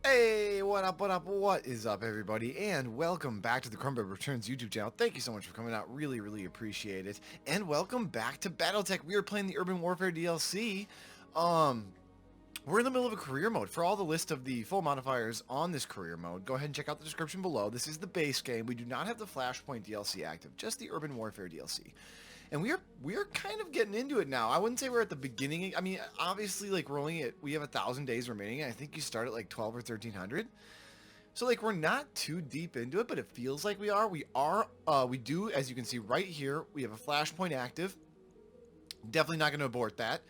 Hey, what is up, everybody? And welcome back to the CornbreadReturns YouTube channel. Thank you so much for coming out. Really appreciate it. And welcome back to BattleTech. We are playing the Urban Warfare DLC. We're in the middle of a career mode. For all the list of the full modifiers on this career mode, go ahead and check out the description below. This is the base game. We do not have the Flashpoint DLC active, just the Urban Warfare DLC. And we are kind of getting into it now. I wouldn't say we're at the beginning. I mean, obviously, like, we have 1,000 days remaining, and I think you start at like 12 or 1,300. So, like, we're not too deep into it, but it feels like we are. We do, as you can see right here, we have a flashpoint active. Definitely not going to abort that.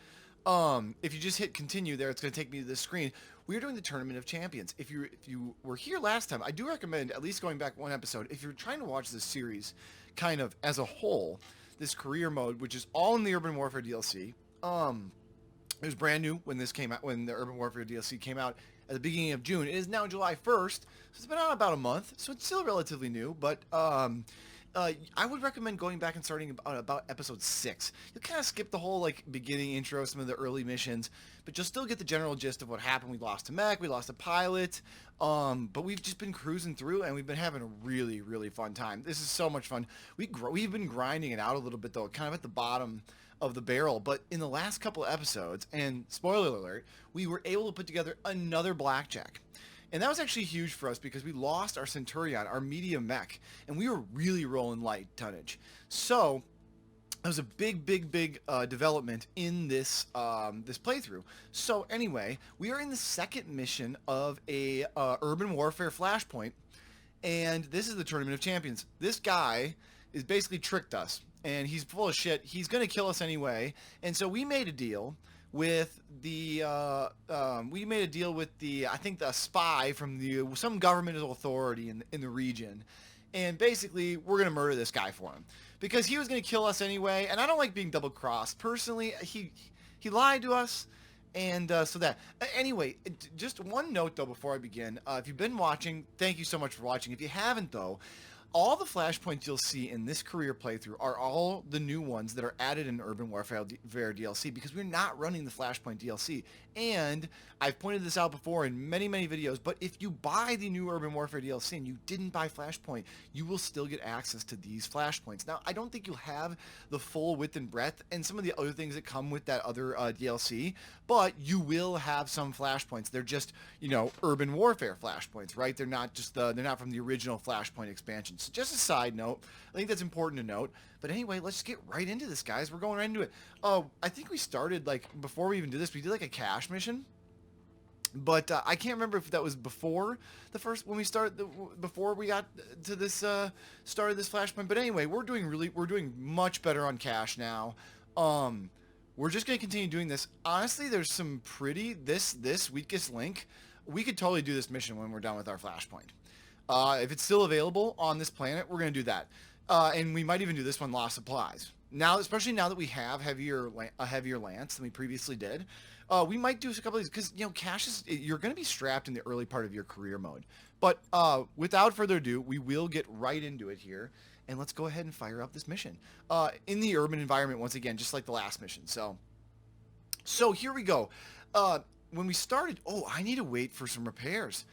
If you just hit continue there, it's going to take me to this screen. We are doing the Tournament of Champions. If you were here last time, I do recommend at least going back one episode. If you're trying to watch this series kind of as a whole, this career mode, which is all in the Urban Warfare DLC. It was brand new when this came out, when the Urban Warfare DLC came out at the beginning of June. It is now July 1st, so it's been out about a month, so it's still relatively new, but I would recommend going back and starting about episode 6. You'll kind of skip the whole like beginning intro, some of the early missions, but you'll still get the general gist of what happened. We lost a mech, we lost a pilot, but we've just been cruising through, and we've been having a really fun time. This is so much fun. We've been grinding it out a little bit, though, kind of at the bottom of the barrel, but in the last couple of episodes, and spoiler alert, we were able to put together another blackjack. And that was actually huge for us because we lost our Centurion, our medium mech, and we were really rolling light tonnage. So it was a big development in this this playthrough. So anyway, we are in the second mission of a Urban Warfare Flashpoint, and this is the Tournament of Champions. This guy is basically tricked us, and he's full of shit. He's gonna kill us anyway, and so we made a deal with the I think the spy from some governmental authority in the region, and basically we're gonna murder this guy for him because he was gonna kill us anyway, and I don't like being double crossed personally. He lied to us, and so that anyway, just one note though before I begin, if you've been watching, thank you so much for watching. If you haven't though, all the flashpoints you'll see in this career playthrough are all the new ones that are added in Urban Warfare DLC because we're not running the Flashpoint DLC. And I've pointed this out before in many videos, but if you buy the new Urban Warfare DLC and you didn't buy Flashpoint, you will still get access to these flashpoints. Now, I don't think you'll have the full width and breadth and some of the other things that come with that other DLC, but you will have some flashpoints. They're just, you know, Urban Warfare flashpoints, right? They're not just they're not from the original Flashpoint expansion. So just a side note, I think that's important to note. But anyway, let's get right into this, guys. We're going right into it. I think we started, like, before we even did this, we did like a cache mission. But I can't remember if that was before the first, when we started, before we got to this, started this flashpoint. But anyway, we're doing much better on cache now. We're just going to continue doing this. Honestly, there's some pretty, this weakest link, we could totally do this mission when we're done with our flashpoint. If it's still available on this planet, we're going to do that. And we might even do this one, lost supplies. Now, especially now that we have a heavier lance than we previously did, we might do a couple of these because, you know, cache is, you're going to be strapped in the early part of your career mode. But without further ado, we will get right into it here. And let's go ahead and fire up this mission. In the urban environment, once again, just like the last mission. So here we go. When we started, I need to wait for some repairs.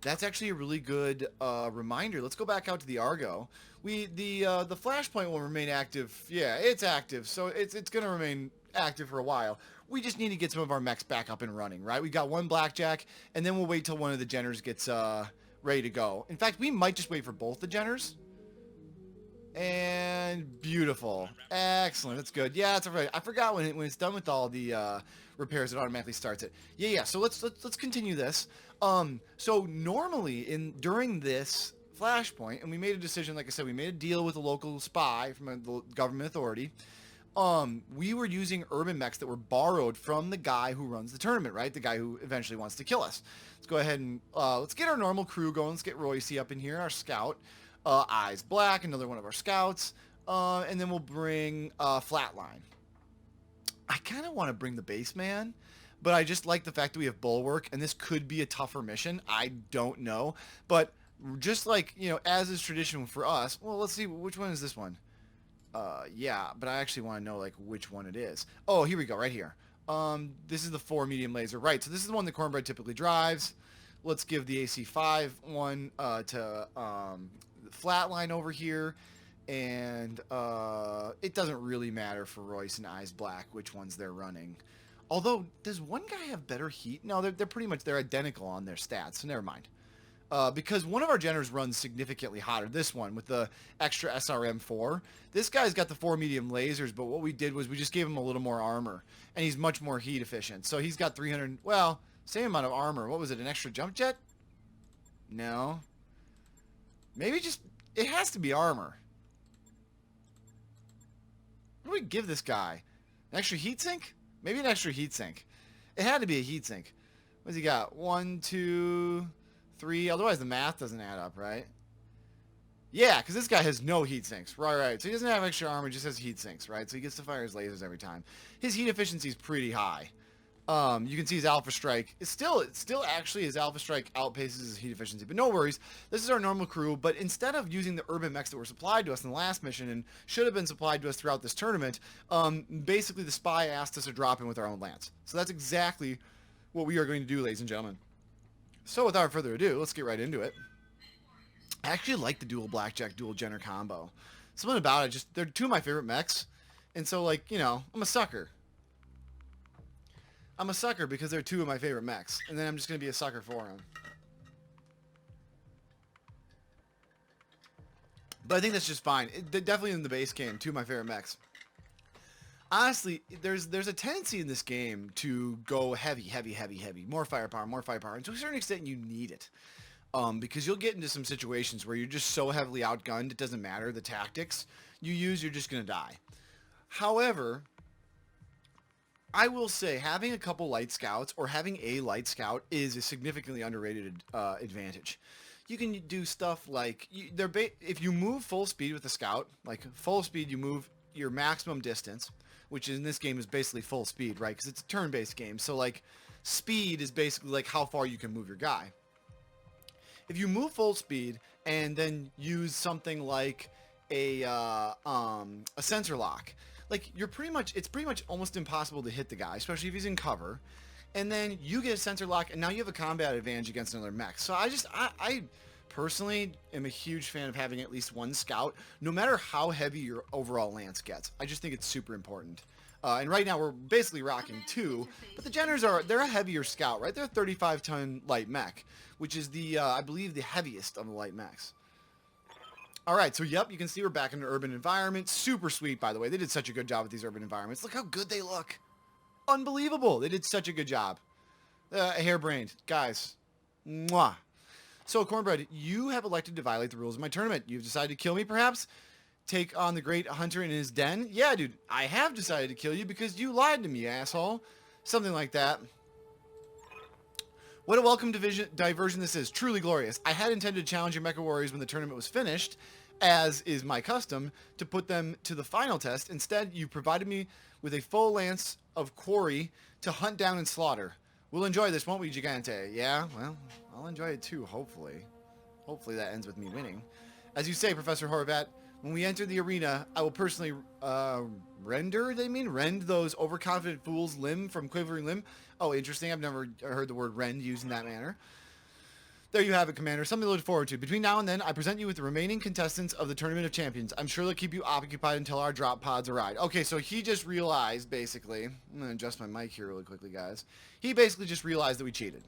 That's actually a really good reminder. Let's go back out to the Argo. The flashpoint will remain active. Yeah, it's active, so it's going to remain active for a while. We just need to get some of our mechs back up and running, right? We got one blackjack, and then we'll wait till one of the Jenners gets ready to go. In fact, we might just wait for both the Jenners. And beautiful, excellent. That's good. Yeah, that's all right. I forgot when it's done with all the repairs, it automatically starts it. Yeah. So let's continue this. So normally during this flashpoint, and we made a decision. Like I said, we made a deal with a local spy from a government authority. We were using urban mechs that were borrowed from the guy who runs the tournament, right? The guy who eventually wants to kill us. Let's go ahead and let's get our normal crew going. Let's get Royce up in here, our scout. Eyes Black, another one of our scouts, and then we'll bring Flatline. I kind of want to bring the base man, but I just like the fact that we have Bulwark, and this could be a tougher mission. I don't know, but just like, you know, as is tradition for us, well, let's see, which one is this one? Yeah, but I actually want to know, like, which one it is. Oh, here we go, right here. This is the 4 medium laser, right? So this is the one that Cornbread typically drives. Let's give the AC5 one to Flatline over here. And it doesn't really matter for Royce and Eyes Black which ones they're running. Although, does one guy have better heat? No, they're pretty much, they're identical on their stats, so never mind. Because one of our generators runs significantly hotter. This one with the extra SRM4. This guy's got the 4 medium lasers, but what we did was we just gave him a little more armor. And he's much more heat efficient. So he's got 300, well, same amount of armor. What was it, an extra jump jet? No. Maybe just, it has to be armor. What do we give this guy? An extra heat sink? Maybe an extra heat sink. It had to be a heat sink. What's he got? 1, 2, 3. Otherwise the math doesn't add up, right? Yeah, because this guy has no heat sinks. Right. So he doesn't have extra armor, just has heat sinks, right? So he gets to fire his lasers every time. His heat efficiency is pretty high. You can see his Alpha Strike. It's still actually his Alpha Strike outpaces his heat efficiency. But no worries. This is our normal crew. But instead of using the urban mechs that were supplied to us in the last mission and should have been supplied to us throughout this tournament, basically the spy asked us to drop in with our own lance. So that's exactly what we are going to do, ladies and gentlemen. So without further ado, let's get right into it. I actually like the dual blackjack, dual Jenner combo. Something about it, they're two of my favorite mechs. And so, like, you know, I'm a sucker. I'm a sucker because they're two of my favorite mechs. And then I'm just going to be a sucker for them. But I think that's just fine. Definitely in the base game, two of my favorite mechs. Honestly, there's a tendency in this game to go heavy. More firepower. And to a certain extent, you need it. Because you'll get into some situations where you're just so heavily outgunned, it doesn't matter the tactics you use, you're just going to die. However, I will say having a couple light scouts or having a light scout is a significantly underrated advantage. You can do stuff like, if you move full speed with a scout, like full speed, you move your maximum distance, which in this game is basically full speed, right? Because it's a turn-based game. So like speed is basically like how far you can move your guy. If you move full speed and then use something like a sensor lock, like it's pretty much almost impossible to hit the guy, especially if he's in cover. And then you get a sensor lock, and now you have a combat advantage against another mech. So I personally am a huge fan of having at least one scout, no matter how heavy your overall lance gets. I just think it's super important. And right now we're basically rocking 2, but the Jenners they're a heavier scout, right? They're a 35-ton light mech, which is I believe the heaviest of the light mechs. All right, so yep, you can see we're back in an urban environment. Super sweet, by the way. They did such a good job with these urban environments. Look how good they look. Unbelievable. They did such a good job. Harebrained. Guys. Mwah. So, Cornbread, you have elected to violate the rules of my tournament. You've decided to kill me, perhaps? Take on the great hunter in his den? Yeah, dude, I have decided to kill you because you lied to me, asshole. Something like that. What a welcome diversion this is. Truly glorious. I had intended to challenge your Mechwarriors when the tournament was finished, as is my custom, to put them to the final test. Instead, you provided me with a full lance of quarry to hunt down and slaughter. We'll enjoy this, won't we, Gigante? Yeah, well, I'll enjoy it too, hopefully. Hopefully that ends with me winning. As you say, Professor Horvat, when we enter the arena, I will personally rend those overconfident fools limb from quivering limb. Oh, interesting. I've never heard the word rend used in that manner. There you have it, Commander. Something to look forward to. Between now and then, I present you with the remaining contestants of the Tournament of Champions. I'm sure they'll keep you occupied until our drop pods arrive. Okay, so he just realized, basically... I'm going to adjust my mic here really quickly, guys. He basically just realized that we cheated.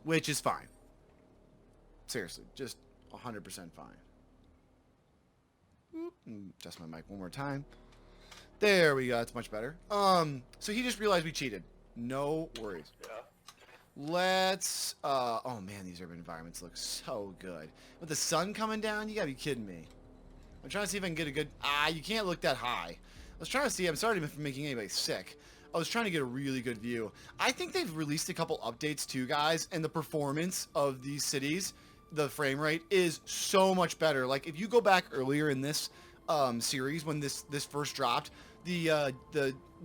Which is fine. Seriously, just 100% fine. Adjust my mic one more time. There we go. It's much better. So he just realized we cheated. No worries. Yeah. Let's, oh man, these urban environments look so good. With the sun coming down, you gotta be kidding me. I'm trying to see if I can get a good, you can't look that high. I was trying to see, I'm sorry for making anybody sick. I was trying to get a really good view. I think they've released a couple updates too, guys, and the performance of these cities, the frame rate, is so much better. Like, if you go back earlier in this series, when this first dropped, the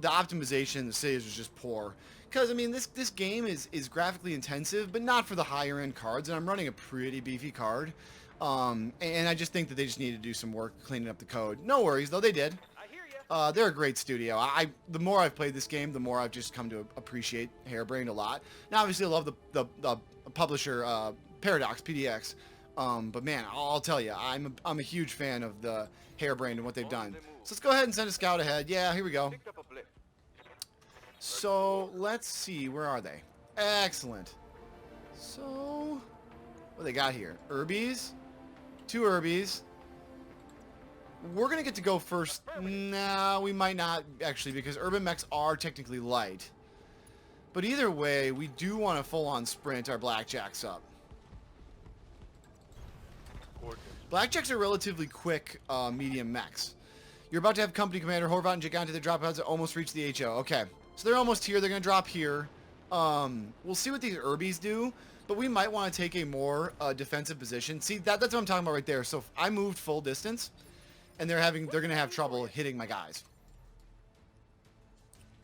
optimization in the cities was just poor. Because, I mean, this game is graphically intensive, but not for the higher end cards, and I'm running a pretty beefy card. And I just think that they just need to do some work cleaning up the code. No worries, though, they did. I hear ya. They're a great studio. The more I've played this game, the more I've just come to appreciate Harebrained a lot. Now, obviously, I love the publisher Paradox PDX, but man, I'll tell you, I'm a huge fan of the Harebrained and what they've done. So let's go ahead and send a scout ahead. Yeah, here we go. So let's see, where are they? Excellent. So what do they got here? Urbies, 2 Urbies. We're going to get to go first. Nah, we might not, actually, because Urban Mechs are technically light. But either way, we do want to full-on sprint our Blackjacks up. Blackjacks are relatively quick medium mechs. You're about to have Company Commander Horvat and Gigante the drop pods that almost reach the HO. Okay, so they're almost here. They're going to drop here. We'll see what these Urbies do. But we might want to take a more defensive position. See, that's what I'm talking about right there. So if I moved full distance, and they're going to have trouble hitting my guys.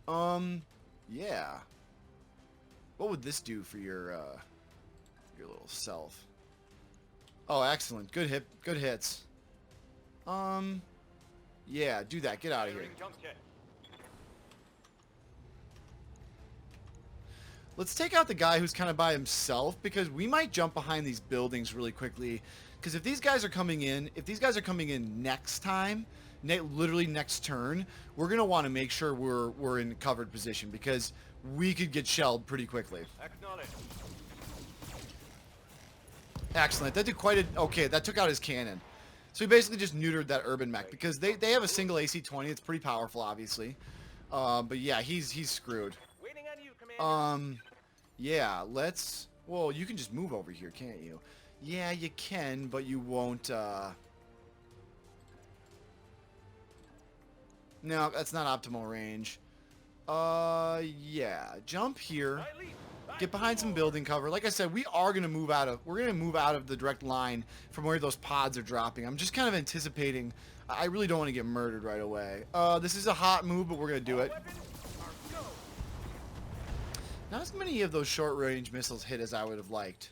Yeah. What would this do for your little self? Oh, excellent. Good hits. Yeah, do that. Get out of here. Let's take out the guy who's kind of by himself, because we might jump behind these buildings really quickly. Because if these guys are coming in, next time, literally next turn, we're gonna want to make sure we're in covered position, because we could get shelled pretty quickly. Excellent. That did quite a... Okay, that took out his cannon. So he basically just neutered that urban mech, because they have a single AC-20. It's pretty powerful, obviously. But yeah, he's screwed. Yeah, let's... Well, you can just move over here, can't you? Yeah, you can, but you won't, No, that's not optimal range. Yeah, jump here. Get behind some building cover. Like I said, we're gonna move out of the direct line from where those pods are dropping. I'm just kind of anticipating. I really don't want to get murdered right away. This is a hot move, but we're gonna do it. Not as many of those short-range missiles hit as I would have liked.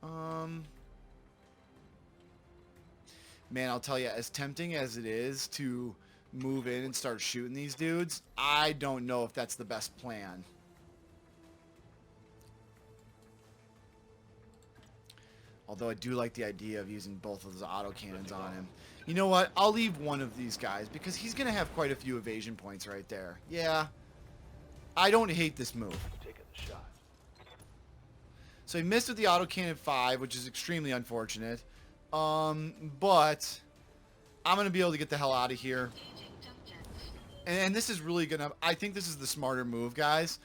Man, I'll tell you, as tempting as it is to move in and start shooting these dudes, I don't know if that's the best plan. Although I do like the idea of using both of those autocannons on him. You know what? I'll leave one of these guys, because he's going to have quite a few evasion points right there. Yeah. I don't hate this move. So he missed with the autocannon 5, which is extremely unfortunate. But I'm going to be able to get the hell out of here. And this is really going to... I think this is the smarter move, guys.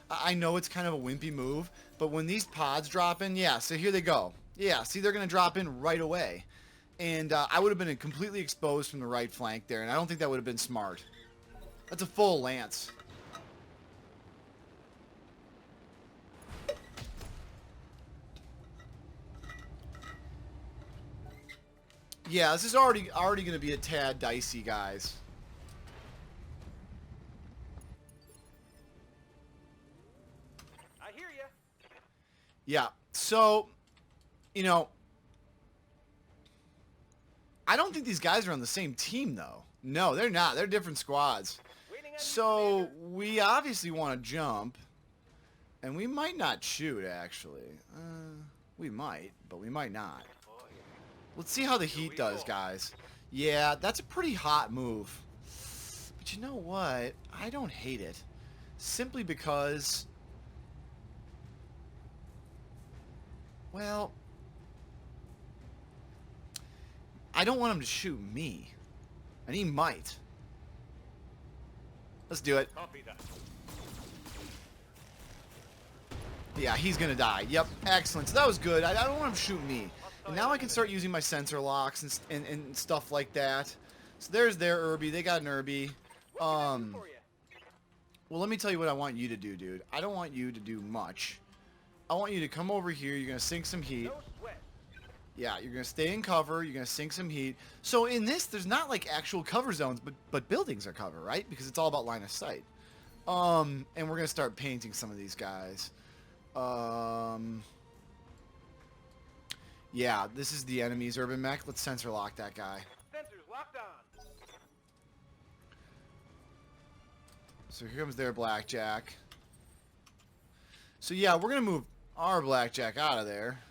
I know it's kind of a wimpy move, but when these pods drop in, yeah, so here they go. Yeah, see, they're going to drop in right away. And I would have been completely exposed from the right flank there, and I don't think that would have been smart. That's a full lance. Yeah, this is already going to be a tad dicey, guys. I hear ya. Yeah, so, you know, I don't think these guys are on the same team, though. No, they're not. They're different squads. So we obviously want to jump, and we might not shoot, actually. We might, but we might not. Let's see how the heat does, guys. Yeah, that's a pretty hot move. But you know what? I don't hate it. Simply because... Well... I don't want him to shoot me. And he might. Let's do it. Yeah, he's gonna die. Yep, excellent. So that was good. I don't want him to shoot me. And now I can start using my sensor locks and stuff like that. So there's their Irby. They got an Irby. Well, let me tell you what I want you to do, dude. I don't want you to do much. I want you to come over here. You're going to sink some heat. Yeah, you're going to stay in cover. You're going to sink some heat. So in this, there's not like actual cover zones, but buildings are cover, right? Because it's all about line of sight. And we're going to start painting some of these guys. Yeah, this is the enemy's urban mech. Let's sensor lock that guy. Sensors locked on. So here comes their blackjack. So yeah, we're going to move our blackjack out of there.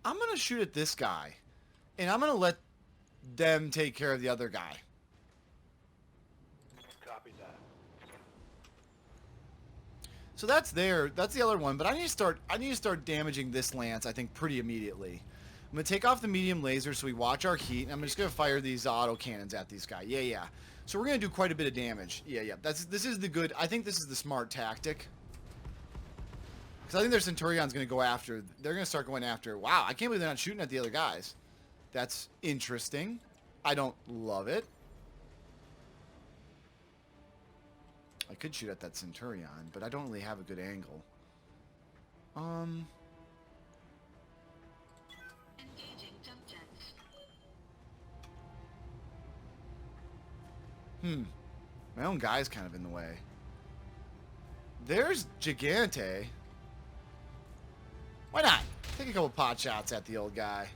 I'm going to shoot at this guy. And I'm going to let them take care of the other guy. Copy that. So that's the other one, but I need to start damaging this lance, I think, pretty immediately. I'm going to take off the medium laser so we watch our heat, and I'm just going to fire these auto cannons at these guys. Yeah. So we're going to do quite a bit of damage. Yeah. This is the good, I think this is the smart tactic. Because I think their Centurion's going to go after, they're going to start going after, wow, I can't believe they're not shooting at the other guys. That's interesting. I don't love it. I could shoot at that Centurion, but I don't really have a good angle. Engaging jump jets. My own guy's kind of in the way. There's Gigante. Why not? Take a couple pot shots at the old guy.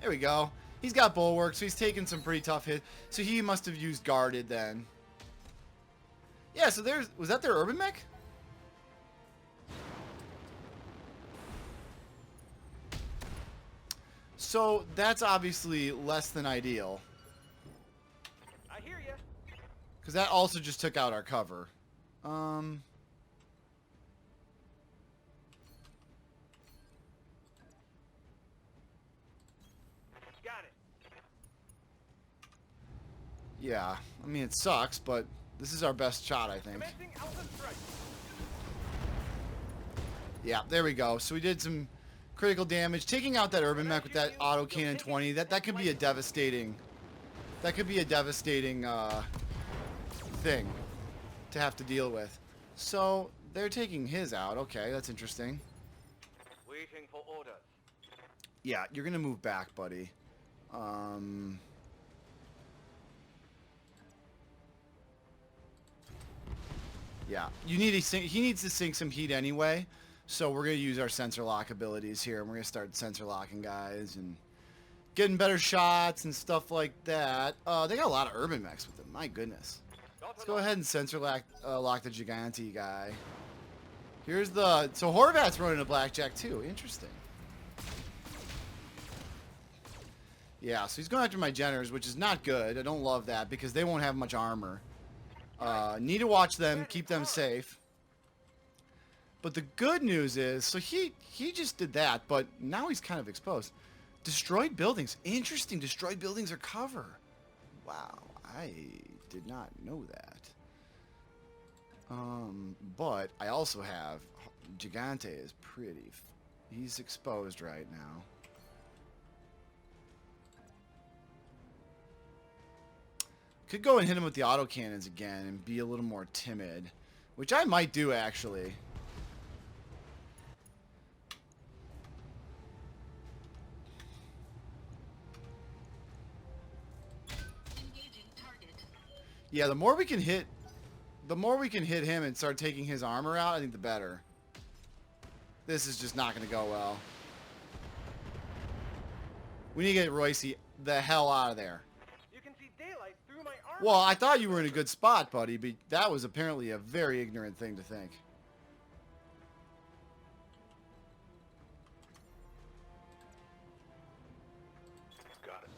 There we go. He's got bulwark, so he's taking some pretty tough hits. So he must have used guarded then. Yeah, so was that their urban mech? So that's obviously less than ideal. I hear ya. Because that also just took out our cover. Got it. Yeah, I mean, it sucks, but this is our best shot, I think. Commencing Alpha Strike. Yeah, there we go. So we did some critical damage. Taking out that urban mech with that auto cannon 20, that could be a devastating... That could be a devastating thing to have to deal with. So they're taking his out. Okay, that's interesting. Waiting for orders. Yeah, you're gonna move back, buddy. Yeah, you need to he needs to sink some heat anyway. So we're gonna use our sensor lock abilities here, and we're gonna start sensor locking guys and getting better shots and stuff like that. They got a lot of urban mechs with them. My goodness. Let's go ahead and sensor lock the Gigante guy. Here's the... So Horvat's running a blackjack too. Interesting. Yeah, so he's going after my Jenners, which is not good. I don't love that because they won't have much armor. Need to watch them, keep them safe. But the good news is, so he just did that, but now he's kind of exposed. Destroyed buildings. Interesting. Destroyed buildings are cover. Wow. I did not know that. But I also have... Gigante is pretty... He's exposed right now. Could go and hit him with the autocannons again and be a little more timid. Which I might do, actually. Yeah, the more we can hit him and start taking his armor out, I think the better. This is just not going to go well. We need to get Royce the hell out of there. You can see daylight through my armor. Well, I thought you were in a good spot, buddy, but that was apparently a very ignorant thing to think. Got it.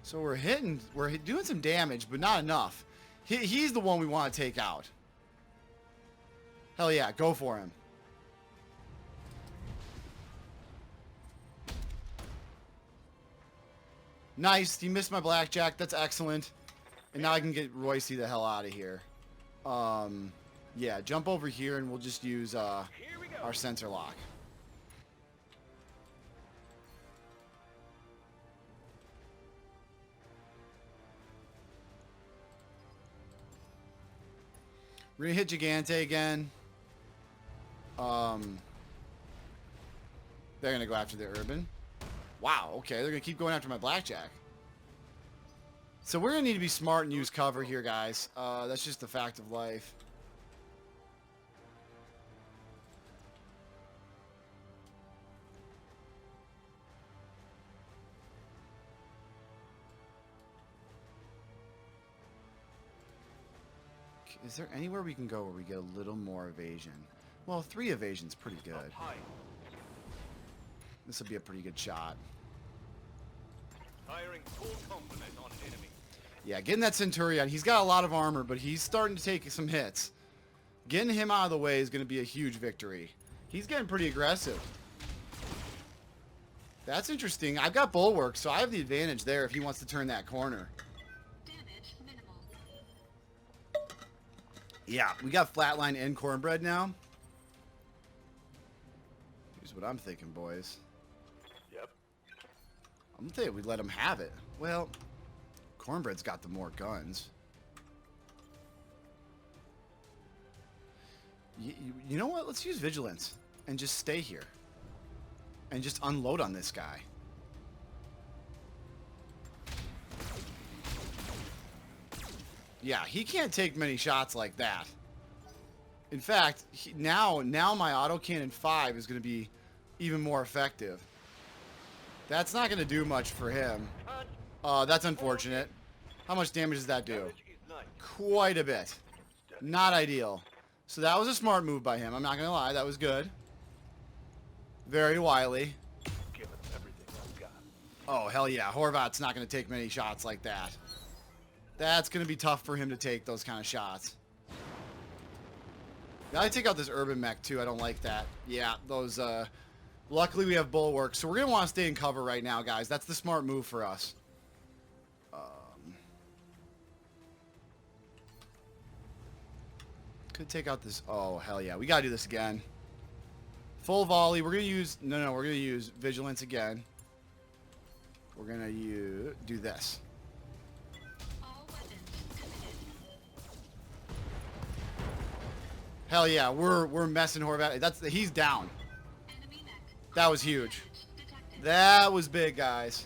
So we're doing some damage, but not enough. He's the one we want to take out. Hell yeah, go for him. Nice, he missed my blackjack. That's excellent. And now I can get Royce the hell out of here. Yeah, jump over here and we'll just use Here we go. our sensor lock. We're gonna hit Gigante again. They're gonna go after the urban. Wow, okay, they're gonna keep going after my blackjack. So we're gonna need to be smart and use cover here, guys. That's just the fact of life. Is there anywhere we can go where we get a little more evasion? Well, 3 evasion's pretty good. Up high. This will be a pretty good shot. Firing full complement on enemy. Yeah, getting that Centurion. He's got a lot of armor, but he's starting to take some hits. Getting him out of the way is going to be a huge victory. He's getting pretty aggressive. That's interesting. I've got Bulwark, so I have the advantage there if he wants to turn that corner. Damage minimal. Yeah, we got Flatline and Cornbread now. Here's what I'm thinking, boys. Yep. I'm gonna tell you, we let him have it. Well, Cornbread's got the more guns. You know what? Let's use Vigilance and just stay here. And just unload on this guy. Yeah, he can't take many shots like that. In fact, now my autocannon 5 is going to be even more effective. That's not going to do much for him. That's unfortunate. How much damage does that do? Damage is nice. Quite a bit. Not ideal. So that was a smart move by him. I'm not going to lie. That was good. Very wily. Give it everything I've got. Oh, hell yeah. Horvat's not going to take many shots like that. That's going to be tough for him to take those kind of shots. Gotta take out this Urban Mech, too. I don't like that. Yeah, those, luckily we have Bulwark, so we're going to want to stay in cover right now, guys. That's the smart move for us. Could take out this... Oh, hell yeah. We gotta do this again. Full volley. We're going to use... No, we're going to use Vigilance again. We're going to do this. All weapons committed. Hell yeah, we're messing Horvat. He's down. Enemy mech. That was huge. Damage detected. That was big, guys.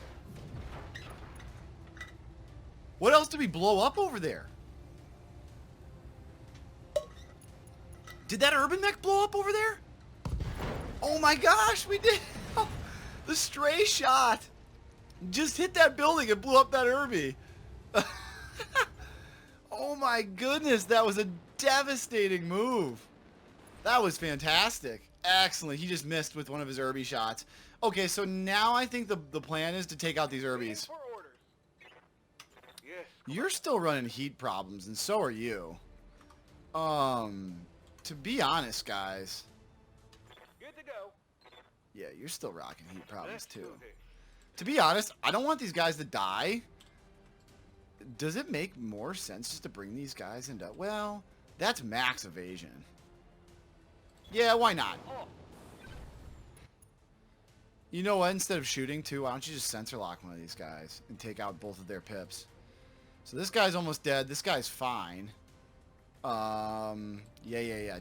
What else did we blow up over there? Did that Urban Mech blow up over there? Oh my gosh, we did. The stray shot just hit that building and blew up that Urby. Oh my goodness, that was a devastating move. That was fantastic. Excellent. He just missed with one of his Urby shots. Okay, so now I think the plan is to take out these Urbies. For orders. Yes. You're still running heat problems, and so are you. To be honest, guys. Good to go. Yeah, you're still rocking heat problems, Let's too. do this. To be honest, I don't want these guys to die. Does it make more sense just to bring these guys into... Well, that's max evasion. Yeah, why not? Oh, You know what? Instead of shooting, too, why don't you just sensor lock one of these guys and take out both of their pips? So this guy's almost dead. This guy's fine. Yeah.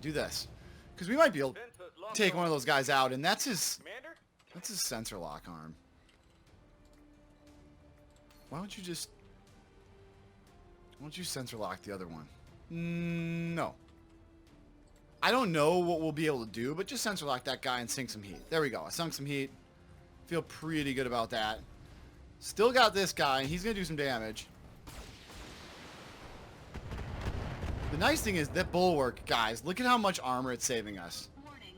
Do this. Because we might be able to sensors locked take on. one of those guys out, and that's his Commander? sensor lock arm. Why don't you sensor lock the other one? No. I don't know what we'll be able to do, but just sensor lock that guy and sink some heat. There we go. I sunk some heat. Feel pretty good about that. Still got this guy, and he's going to do some damage. The nice thing is that Bulwark, guys, look at how much armor it's saving us. Warning.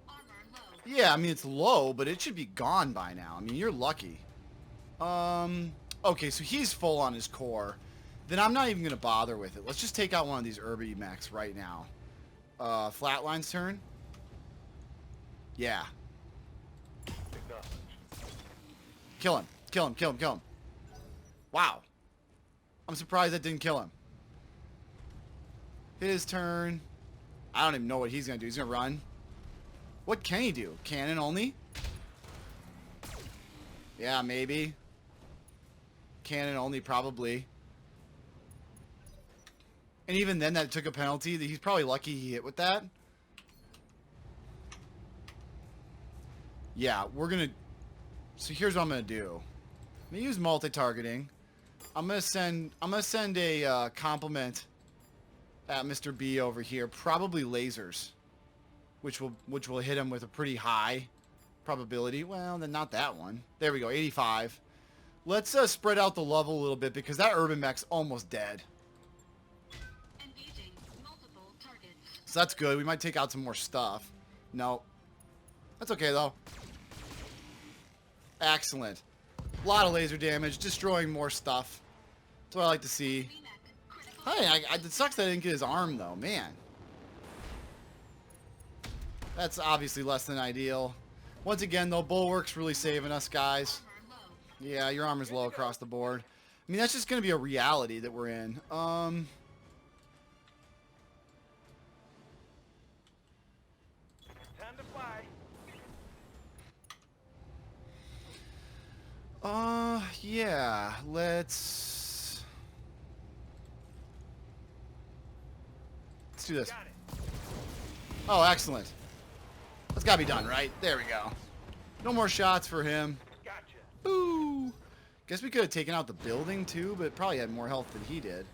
Armor low. Yeah, I mean, it's low, but it should be gone by now. I mean, you're lucky. Okay, so he's full on his core. Then I'm not even going to bother with it. Let's just take out one of these Urby mechs right now. Flatline's turn. Yeah. Kill him. Wow. I'm surprised that didn't kill him. His turn. I don't even know what he's going to do. He's going to run. What can he do? Cannon only? Yeah, maybe. Cannon only, probably. And even then, that took a penalty. He's probably lucky he hit with that. Yeah, we're going to... So here's what I'm going to do. I'm going to use multi-targeting. I'm going to send a compliment at Mr. B over here. Probably lasers. Which will hit him with a pretty high probability. Well, then not that one. There we go, 85. Let's spread out the level a little bit because that Urban Mech's almost dead. Engaging So that's good. We might take out some more stuff. No. That's okay, though. Excellent. A lot of laser damage, destroying more stuff. That's what I like to see. Enemy mech critical. Hey, it sucks that I didn't get his arm, though. Man. That's obviously less than ideal. Once again, though, Bulwark's really saving us, guys. Armor low. Yeah, your armor's low across the board. I mean, that's just going to be a reality that we're in. Time to fly. Yeah, let's do this. Got it. Oh, excellent. That's got to be done, right? There we go. No more shots for him. Gotcha. Boo! Guess we could have taken out the building, too, but it probably had more health than he did.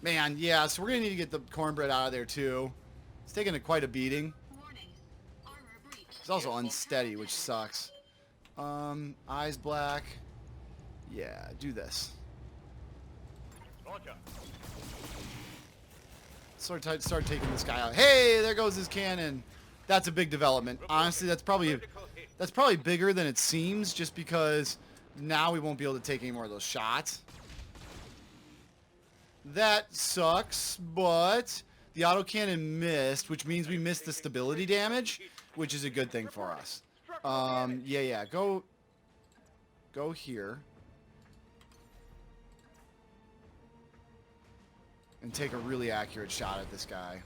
Man, yeah, so we're going to need to get the cornbread out of there, too. It's taking quite a beating. Warning. Armor breach. It's also unsteady, which sucks. Eyes black. Yeah, do this. Launcher. Start taking this guy out. Hey, there goes his cannon. That's a big development. Honestly, that's probably bigger than it seems, just because now we won't be able to take any more of those shots. That sucks, but the autocannon missed, which means we missed the stability damage, which is a good thing for us. Yeah, go here. And take a really accurate shot at this guy.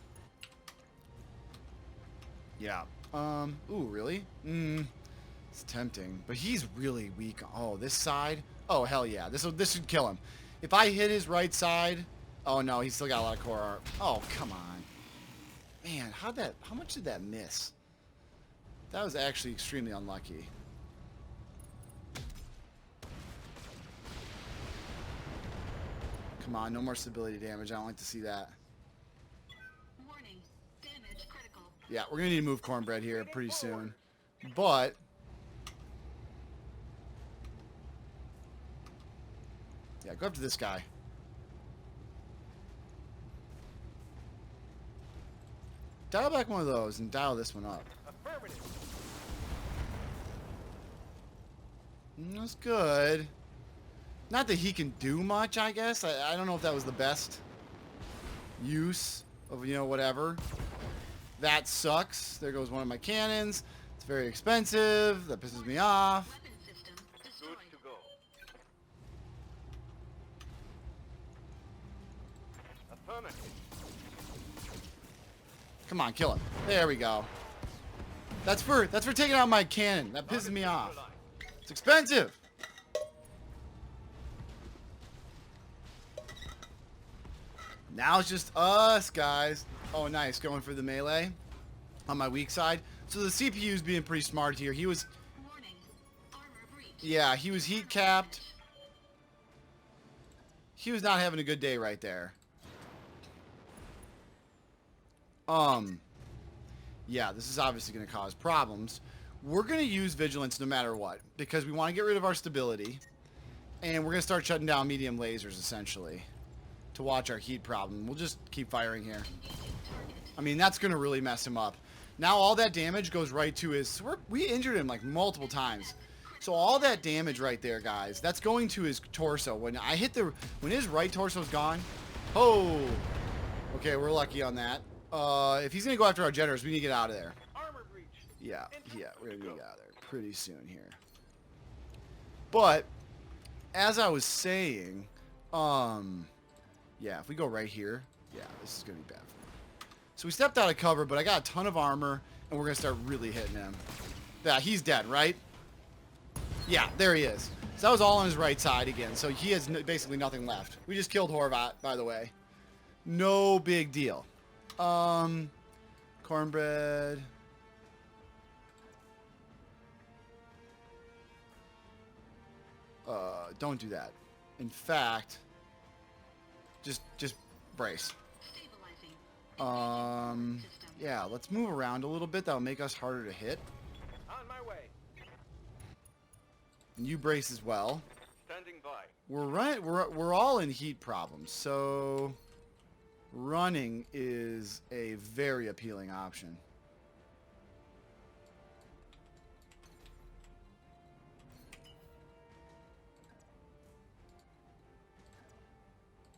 Yeah. Ooh, really? It's tempting. But he's really weak. Oh, this side? Oh, hell yeah. This should kill him. If I hit his right side... Oh, no, he's still got a lot of core art. Oh, come on. Man, how much did that miss? That was actually extremely unlucky. Come on, no more stability damage. I don't like to see that. Warning. Damage critical. Yeah, we're going to need to move cornbread here pretty soon. But... yeah, go up to this guy. Dial back one of those and dial this one up. Affirmative. That's good. Not that he can do much, I guess. I don't know if that was the best use of, whatever. That sucks. There goes one of my cannons. It's very expensive. That pisses me off. Weapon system destroyed. Good to go. Affirmative. Come on, kill him. There we go. That's for taking out my cannon. That pisses me off. It's expensive. Now it's just us, guys. Oh, nice. Going for the melee on my weak side. So the CPU's being pretty smart here. He was... Warning. Armor breach. yeah, he was heat capped. He was not having a good day right there. Yeah, this is obviously going to cause problems. We're going to use vigilance no matter what, because we want to get rid of our stability, and we're going to start shutting down medium lasers, essentially, to watch our heat problem. We'll just keep firing here. Engaging target. I mean, that's going to really mess him up. Now all that damage goes right to his... we injured him, like, multiple times. So all that damage right there, guys, that's going to his torso. When I hit the... when his right torso's gone... oh! Okay, we're lucky on that. If he's going to go after our generators, we need to get out of there. Armor breach. Yeah, we're going to get out of there pretty soon here. But, as I was saying, yeah, if we go right here, yeah, this is going to be bad for me. So we stepped out of cover, but I got a ton of armor, and we're going to start really hitting him. Yeah, he's dead, right? Yeah, there he is. So that was all on his right side again, so he has basically nothing left. We just killed Horvat, by the way. No big deal. Cornbread. Don't do that. In fact, just brace. Stabilizing. System. Yeah, let's move around a little bit. That'll make us harder to hit. On my way. And you brace as well. Standing by. We're all in heat problems, so running is a very appealing option.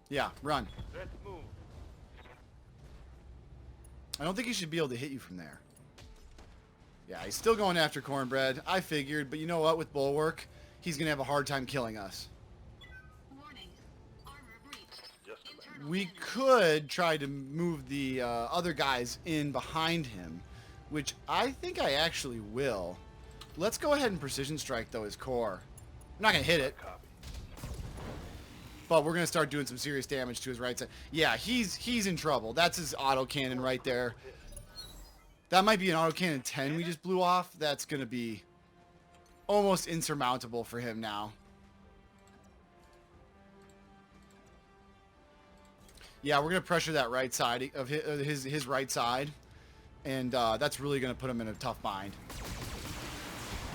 Yeah, run. Let's move. I don't think he should be able to hit you from there. Yeah, he's still going after Cornbread. I figured, but you know what? With Bulwark, he's going to have a hard time killing us. Warning. Armor breached. Just a minute. Internal We damage. could try to move the other guys in behind him, which I think I actually will. Let's go ahead and precision strike, though, his core. I'm not going to hit it, Copy. but we're going to start doing some serious damage to his right side. Yeah, he's in trouble. That's his autocannon right there. That might be an autocannon 10 we just blew off. That's going to be almost insurmountable for him now. Yeah, we're going to pressure that right side of his right side. And that's really going to put him in a tough bind.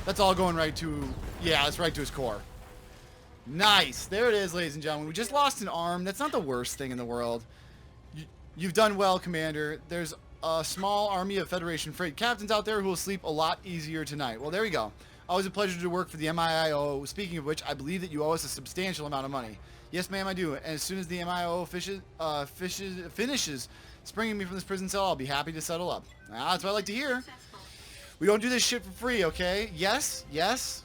That's all going right to... Yeah, that's right to his core. Nice. There it is, ladies and gentlemen. We just lost an arm. That's not the worst thing in the world. You've done well, Commander. There's a small army of Federation freight captains out there who will sleep a lot easier tonight. Well, there we go. Always a pleasure to work for the MIO. Speaking of which, I believe that you owe us a substantial amount of money. Yes, ma'am, I do. And as soon as the MIO finishes springing me from this prison cell, I'll be happy to settle up. That's what I like to hear. Successful. We don't do this shit for free, okay? Yes, yes.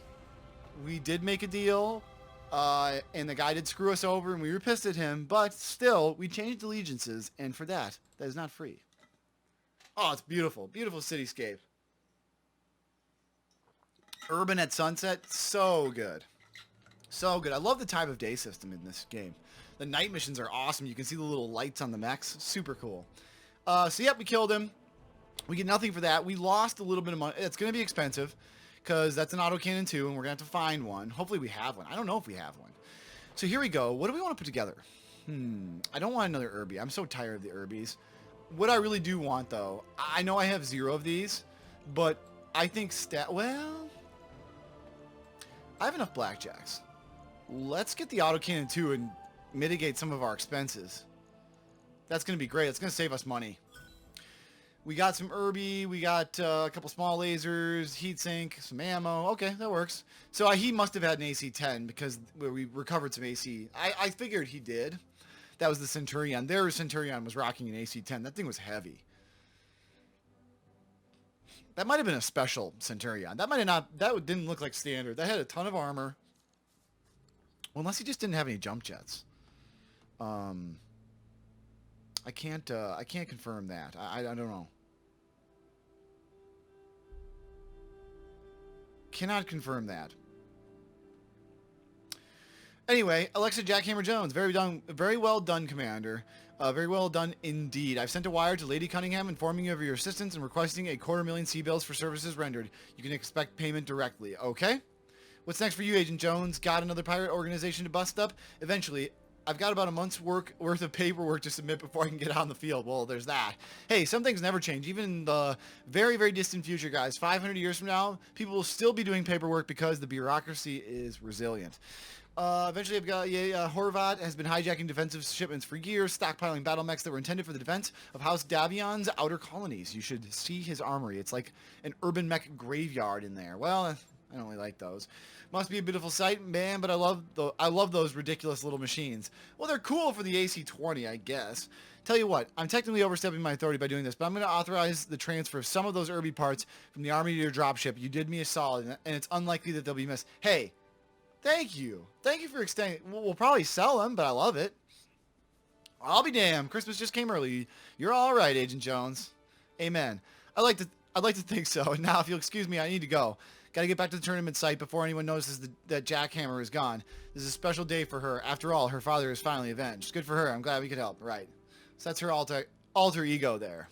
We did make a deal, and the guy did screw us over, and we were pissed at him, but still, we changed allegiances, and for that, that is not free. Oh, it's beautiful. Beautiful cityscape. Urban at sunset, so good. So good. I love the time of day system in this game. The night missions are awesome. You can see the little lights on the mechs. Super cool. So, yep, we killed him. We get nothing for that. We lost a little bit of money. It's going to be expensive because that's an autocannon too, and we're going to have to find one. Hopefully we have one. I don't know if we have one. So here we go. What do we want to put together? I don't want another Urbie. I'm so tired of the Urbies. What I really do want, though, I know I have 0 of these, but I think well, I have enough blackjacks. Let's get the autocannon too and mitigate some of our expenses. That's going to be great. It's going to save us money. We got some Urbie, we got a couple small lasers, heatsink, some ammo. Okay, that works. So he must have had an AC-10 because we recovered some AC. I figured he did. That was the Centurion. Their Centurion was rocking an AC-10. That thing was heavy. That might have been a special Centurion. That might have not... That didn't look like standard. That had a ton of armor. Well, unless he just didn't have any jump jets. I can't confirm that. I don't know. Cannot confirm that. Anyway, Alexa Jackhammer Jones, very well done, Commander. Very well done indeed. I've sent a wire to Lady Cunningham informing you of your assistance and requesting $250,000 C-bills for services rendered. You can expect payment directly. Okay? What's next for you, Agent Jones? Got another pirate organization to bust up? Eventually. I've got about a month's worth of paperwork to submit before I can get out on the field. Well, there's that. Hey, some things never change. Even in the very, very distant future, guys, 500 years from now, people will still be doing paperwork because the bureaucracy is resilient. Eventually, I've got Horvat has been hijacking defensive shipments for years, stockpiling battle mechs that were intended for the defense of House Davion's outer colonies. You should see his armory. It's like an urban mech graveyard in there. Well, I don't really like those. Must be a beautiful sight, man, but I love those ridiculous little machines. Well, they're cool for the AC-20, I guess. Tell you what, I'm technically overstepping my authority by doing this, but I'm going to authorize the transfer of some of those Urbie parts from the army to your dropship. You did me a solid, and it's unlikely that they'll be missed. Hey, thank you. Thank you for extending. We'll probably sell them, but I love it. I'll be damned. Christmas just came early. You're all right, Agent Jones. Amen. I'd like to think so. And now, if you'll excuse me, I need to go. Got to get back to the tournament site before anyone notices that Jackhammer is gone. This is a special day for her. After all, her father is finally avenged. Good for her. I'm glad we could help. Right. So that's her alter ego there.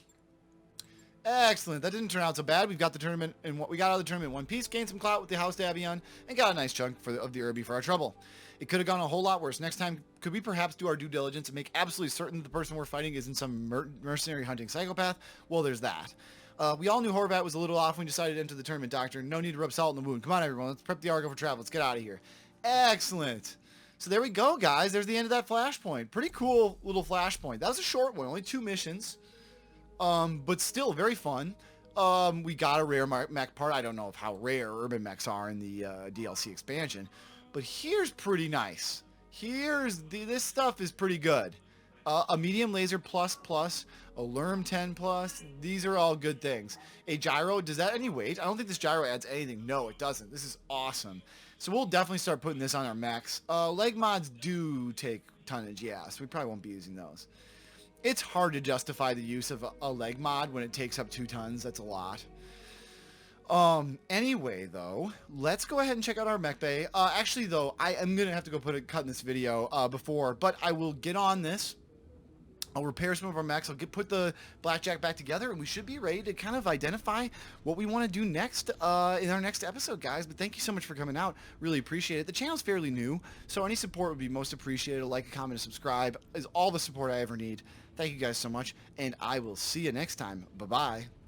Excellent. That didn't turn out so bad. We got out of the tournament in one piece, gained some clout with the House Davion, and got a nice chunk of the Urbie for our trouble. It could have gone a whole lot worse. Next time, could we perhaps do our due diligence and make absolutely certain that the person we're fighting isn't some mercenary hunting psychopath? Well, there's that. We all knew Horvat was a little off when we decided to enter the tournament, Doctor. No need to rub salt in the wound. Come on, everyone. Let's prep the Argo for travel. Let's get out of here. Excellent. So there we go, guys. There's the end of that flashpoint. Pretty cool little flashpoint. That was a short one, only 2 missions, but still very fun. We got a rare mech part. I don't know how rare urban mechs are in the DLC expansion, but here's pretty nice. This stuff is pretty good. A medium laser plus, a Lerm 10 plus. These are all good things. A gyro, does that any weight? I don't think this gyro adds anything. No, it doesn't. This is awesome. So we'll definitely start putting this on our mechs. Leg mods do take tonnage, yeah, so we probably won't be using those. It's hard to justify the use of a leg mod when it takes up 2 tons. That's a lot. Anyway, though, let's go ahead and check out our mech bay. Actually, though, I am going to have to go put a cut in this video before, but I will get on this. I'll repair some of our mechs. I'll put the Blackjack back together, and we should be ready to kind of identify what we want to do next in our next episode, guys. But thank you so much for coming out. Really appreciate it. The channel's fairly new, so any support would be most appreciated. A like, a comment, a subscribe is all the support I ever need. Thank you guys so much, and I will see you next time. Bye-bye.